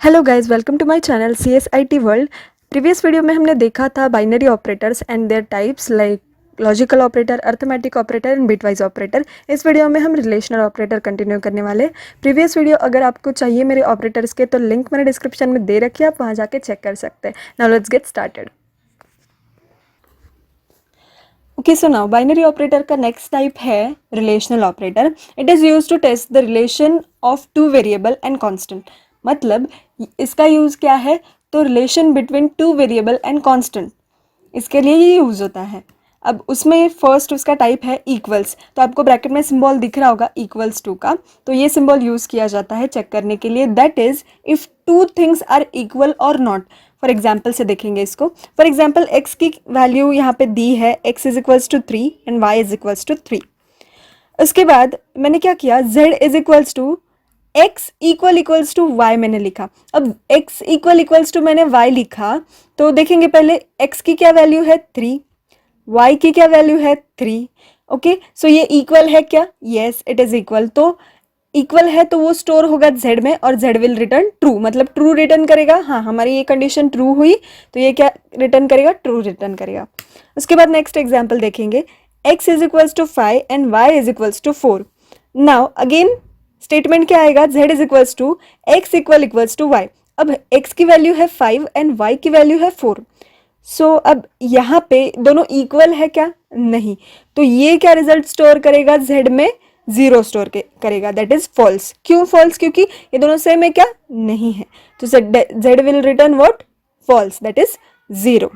Hello guys, welcome to my channel CSIT world. Previous video में हमने देखा था binary operators and their types like logical operator, arithmetic operator and bitwise operator. इस video में हम relational operator continue करने वाले। प्रीवियस वीडियो अगर आपको चाहिए मेरे ऑपरेटर्स के तो लिंक मैंने डिस्क्रिप्शन में दे रखी है, आप वहाँ जाके चेक कर सकते हैं। Now let's get started. Okay, so now binary operator का नेक्स्ट टाइप है relational operator. It is use to test the relation of two variable and constant. मतलब इसका यूज़ क्या है, तो relation between two variable and constant, इसके लिए ये यूज़ होता है। अब उसमें फर्स्ट उसका टाइप है इक्वल्स। तो आपको ब्रैकेट में सिंबल दिख रहा होगा इक्वल्स टू का, तो ये सिंबल यूज़ किया जाता है चेक करने के लिए, that is if two things are equal और नॉट। फॉर एग्जाम्पल से देखेंगे इसको। फॉर एग्जाम्पल एक्स की वैल्यू यहाँ पे दी है, x is equals to 3 and y is equals to 3। उसके बाद मैंने क्या किया, z is equals to x equals to y मैंने लिखा। अब x इक्वल्स टू मैंने y लिखा, तो देखेंगे पहले x की क्या वैल्यू है 3, y की क्या वैल्यू है 3। ओके, सो ये इक्वल है क्या, यस इट इज इक्वल। तो इक्वल है तो वो स्टोर होगा z में और z विल रिटर्न ट्रू, मतलब ट्रू रिटर्न करेगा। हाँ, हमारी ये कंडीशन ट्रू हुई तो ये क्या रिटर्न करेगा, ट्रू रिटर्न करेगा। उसके बाद नेक्स्ट एग्जाम्पल देखेंगे, x is equals to 5 and y is equals to 4। Now again statement क्या आएगा, z is equals to x equals to y। अब x की वैल्यू है 5 एंड y की वैल्यू है 4। सो अब यहाँ पे दोनों इक्वल है क्या, नहीं, तो ये क्या रिजल्ट स्टोर करेगा, z में 0 स्टोर करेगा, दैट इज फॉल्स। क्यों फॉल्स, क्योंकि ये दोनों सेम है क्या, नहीं है, तो z will return what, false, that is 0।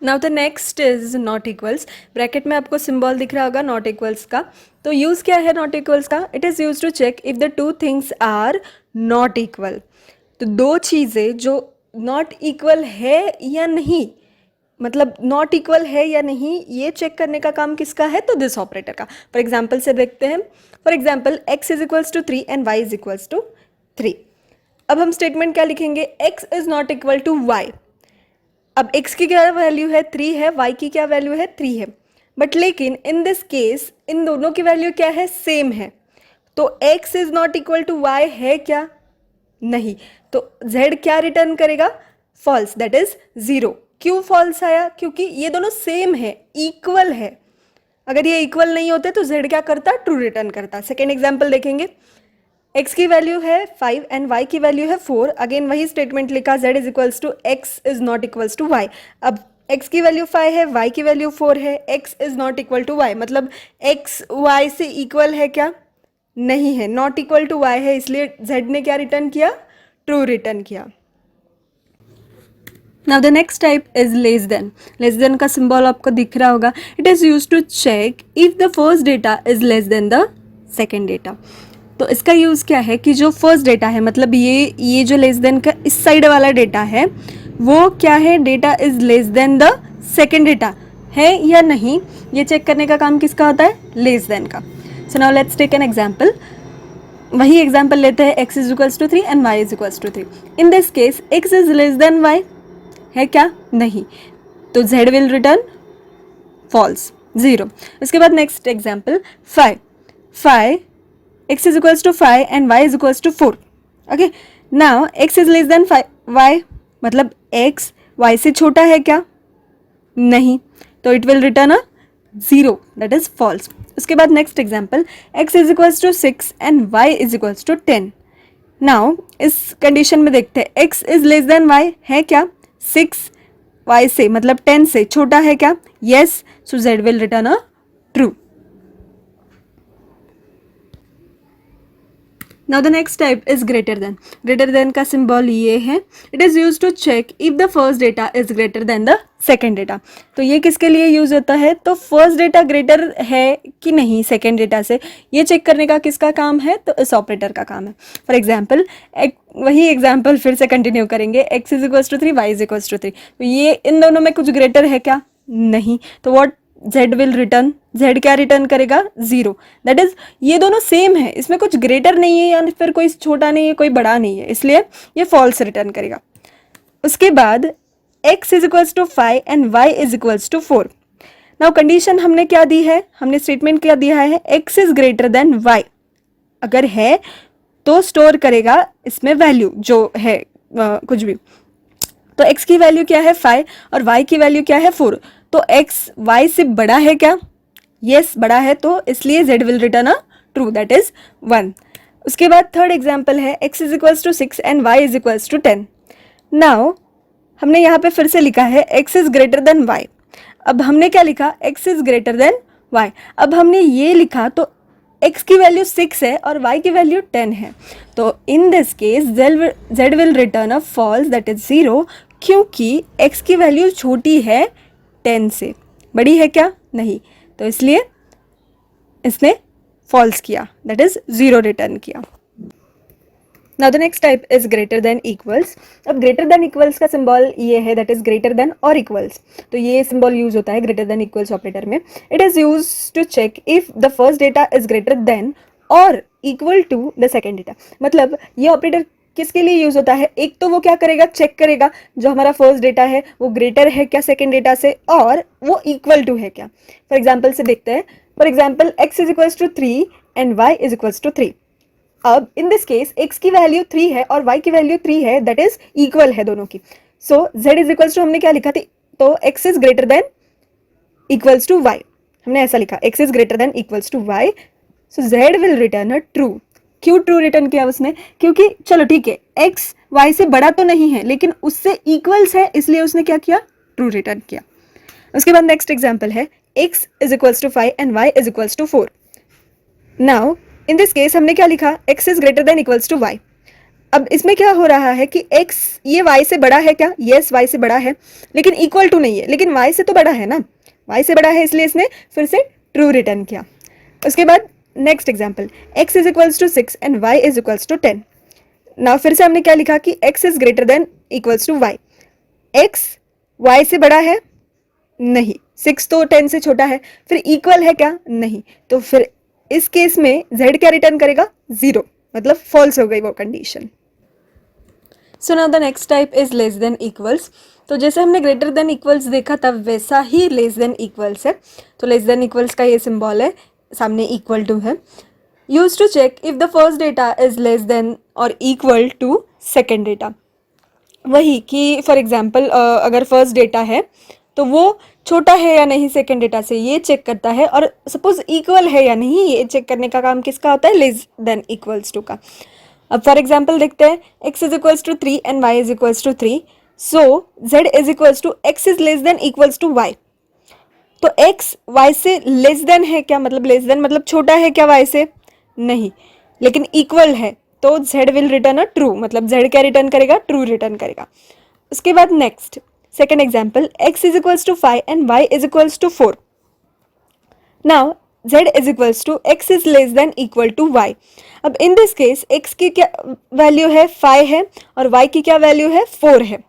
Now the next is not equals. Bracket में आपको सिंबल दिख रहा होगा नॉट इक्वल्स का। तो यूज़ क्या है नॉट इक्वल्स का, it is use to check if the two things are not equal. तो दो चीज़ें जो नॉट इक्वल है या नहीं, मतलब नॉट इक्वल है या नहीं, ये चेक करने का काम किसका है, तो दिस ऑपरेटर का। फॉर एग्जाम्पल से देखते हैं। For example x is equals to 3 and y is equals to 3। अब हम स्टेटमेंट क्या लिखेंगे, x is not equal to y. अब x की क्या वैल्यू है 3 है, y की क्या वैल्यू है 3 है, बट लेकिन इन दिस केस इन दोनों की वैल्यू क्या है, सेम है। तो x is not equal to y है क्या, नहीं, तो z क्या रिटर्न करेगा, फॉल्स, दैट इज 0। क्यों फॉल्स आया, क्योंकि ये दोनों सेम है, इक्वल है। अगर ये इक्वल नहीं होते तो z क्या करता, ट्रू रिटर्न करता। सेकेंड एग्जाम्पल देखेंगे, x की वैल्यू है 5 एंड y की वैल्यू है 4। अगेन वही स्टेटमेंट लिखा, z is equals to x is not equals to y। अब x की वैल्यू 5 है, y की वैल्यू 4 है, x is not equal to y, मतलब x y से इक्वल है क्या, नहीं है, नॉट इक्वल टू y है, इसलिए z ने क्या रिटर्न किया, ट्रू रिटर्न किया। Now the next type is less than. Less than का सिंबल आपको दिख रहा होगा। It is use to check if the first data is less than the second data. तो इसका यूज़ क्या है कि जो फर्स्ट डेटा है, मतलब ये जो लेस देन का इस साइड वाला डेटा है, वो क्या है, data is less than the second data है या नहीं, ये चेक करने का काम किसका होता है, लेस देन का। So now let's take an example. वही एग्जाम्पल लेते हैं, x is equals to 3 and y is equals to 3। In this case x is less than y है क्या, नहीं, तो z विल रिटर्न फॉल्स, 0। उसके बाद next example 5 x is equals to 5 and y is equals to 4. Okay, now x is less than 5y, मतलब x y से छोटा है क्या, नहीं, तो it will return a 0, that is false. उसके बाद next example, x is equals to 6 and y is equals to 10. Now इस कंडीशन में देखते हैं, x is less than y है क्या, 6 y से मतलब 10 से छोटा है क्या, yes, so z will return a true. Now the next type is greater than. Greater than का सिंबल ये है। It is used to check if the first data is greater than the second data. तो ये किसके लिए use होता है, तो फर्स्ट डेटा ग्रेटर है कि नहीं सेकेंड डेटा से, ये चेक करने का किसका काम है, तो इस ऑपरेटर का काम है। फॉर एग्जाम्पल वही एग्जाम्पल फिर से कंटिन्यू करेंगे, x is equals to 3 y is equals to 3। तो ये इन दोनों में कुछ ग्रेटर है क्या, नहीं, तो what, z will return, z क्या रिटर्न करेगा, 0। दैट इज ये दोनों सेम है, इसमें कुछ ग्रेटर नहीं है या फिर कोई छोटा नहीं है, कोई बड़ा नहीं है, इसलिए ये फॉल्स रिटर्न करेगा। उसके बाद x is equals to 5 and y is equals to 4। Now condition हमने क्या दी है, हमने स्टेटमेंट क्या दिया है, x is greater than y। अगर है तो स्टोर करेगा इसमें वैल्यू जो है कुछ भी। तो x की वैल्यू क्या है 5 और y की वैल्यू क्या है 4। तो x y से बड़ा है क्या? यस बड़ा है, तो इसलिए z will return a true, that is 1। उसके बाद थर्ड एग्जाम्पल है x is equals to 6 and y is equals to 10। नाउ हमने यहाँ पे फिर से लिखा है x is greater than y। अब हमने क्या लिखा? x is greater than y। अब हमने ये लिखा तो x की वैल्यू 6 है और y की वैल्यू 10 है, तो in this case z will return a false, that is 0, क्योंकि x की वैल्यू छोटी है 10 से। बड़ी है क्या? नहीं, तो इसलिए इसने फॉल्स किया, दैट इज 0 रिटर्न किया। Now the next type is greater than equals. अब ग्रेटर देन इक्वल्स का सिंबल ये है, दैट इज ग्रेटर देन और इक्वल्स। तो ये सिंबल यूज होता है ग्रेटर देन इक्वल्स ऑपरेटर में। It is use to check if the first data is greater than और equal to the second data. मतलब ये ऑपरेटर किसके लिए यूज होता है? एक तो वो क्या करेगा, चेक करेगा जो हमारा फर्स्ट डेटा है वो ग्रेटर है क्या सेकेंड डेटा से, और वो इक्वल टू है क्या। फॉर एग्जाम्पल से देखते हैं। For example x is equals to 3 and y is equals to 3। अब इन दिस केस x की वैल्यू 3 है और y की वैल्यू 3 है, दैट इज इक्वल है दोनों की। So z is equals to हमने क्या लिखा थी? तो x is greater than equals to y, हमने ऐसा लिखा x is greater than equals to y। So z will return a true. क्यों ट्रू रिटर्न किया उसने? क्योंकि चलो ठीक है x y से बड़ा तो नहीं है लेकिन उससे इक्वल्स है, इसलिए उसने क्या किया? ट्रू रिटर्न किया। उसके बाद नेक्स्ट एग्जाम्पल है x is equals to 5 and y is equals to 4। Now in this case हमने क्या लिखा? x is greater than equals to y। अब इसमें क्या हो रहा है कि x ये y से बड़ा है क्या? यस y से बड़ा है, लेकिन इक्वल टू नहीं है, लेकिन y से तो बड़ा है ना, y से बड़ा है, इसलिए इसने फिर से ट्रू रिटर्न किया। उसके बाद next example x is equals to 6 and y is equals to 10। Now फिर से हमने क्या लिखा कि x is greater than equals to y। x y से बड़ा है? नहीं, 6 तो 10 से छोटा है। फिर इक्वल है क्या? नहीं, तो फिर इस केस में z क्या रिटर्न करेगा? 0, मतलब फॉल्स हो गई वो condition. So now the next type is less than equals. तो जैसे हमने ग्रेटर देन इक्वल्स देखा था वैसा ही लेस देन इक्वल्स है। तो लेस देन इक्वल्स का ये सिंबल है, सामने इक्वल टू है। Use to check if the first data is less than और इक्वल टू सेकेंड डेटा। वही कि फॉर एग्जाम्पल अगर फर्स्ट डेटा है तो वो छोटा है या नहीं सेकेंड डेटा से, ये चेक करता है, और सपोज इक्वल है या नहीं ये चेक करने का काम किसका होता है? लेस देन इक्वल्स टू का। अब फॉर एग्जाम्पल देखते हैं x is equals to 3 and y is equals to 3। So z is equals to x is less than equals to y। तो x y से लेस देन है क्या? मतलब less than मतलब छोटा है क्या y से? नहीं, लेकिन इक्वल है, तो z will return a true, मतलब z क्या रिटर्न करेगा? ट्रू रिटर्न करेगा। उसके बाद next second example x is equals to 5 and y is equals to 4। Now z is equals to x is less than equal to y। अब in this case x की क्या value है? 5 है और y की क्या वैल्यू है? 4 है।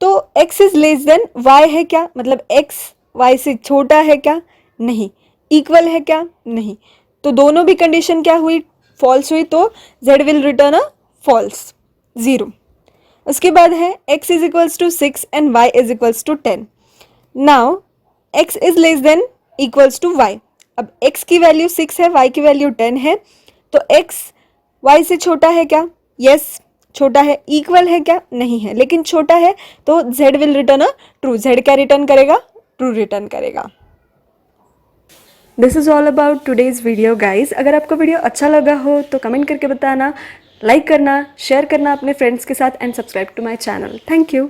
तो x is less than y है क्या? मतलब x y से छोटा है क्या? नहीं। इक्वल है क्या? नहीं। तो दोनों भी कंडीशन क्या हुई? फॉल्स हुई, तो z will return a false, 0। उसके बाद है x is equals to 6 and y is equals to 10। Now x is less than equals to y। अब x की वैल्यू 6 है, y की वैल्यू 10 है, तो x y से छोटा है क्या? यस छोटा है। इक्वल है क्या? नहीं है, लेकिन छोटा है, तो z will return a true. z क्या रिटर्न करेगा? ट्रू रिटर्न करेगा। This is all about today's video guys. अगर आपको वीडियो अच्छा लगा हो तो कमेंट करके बताना, लाइक करना, शेयर करना अपने फ्रेंड्स के साथ and subscribe to my channel. Thank you.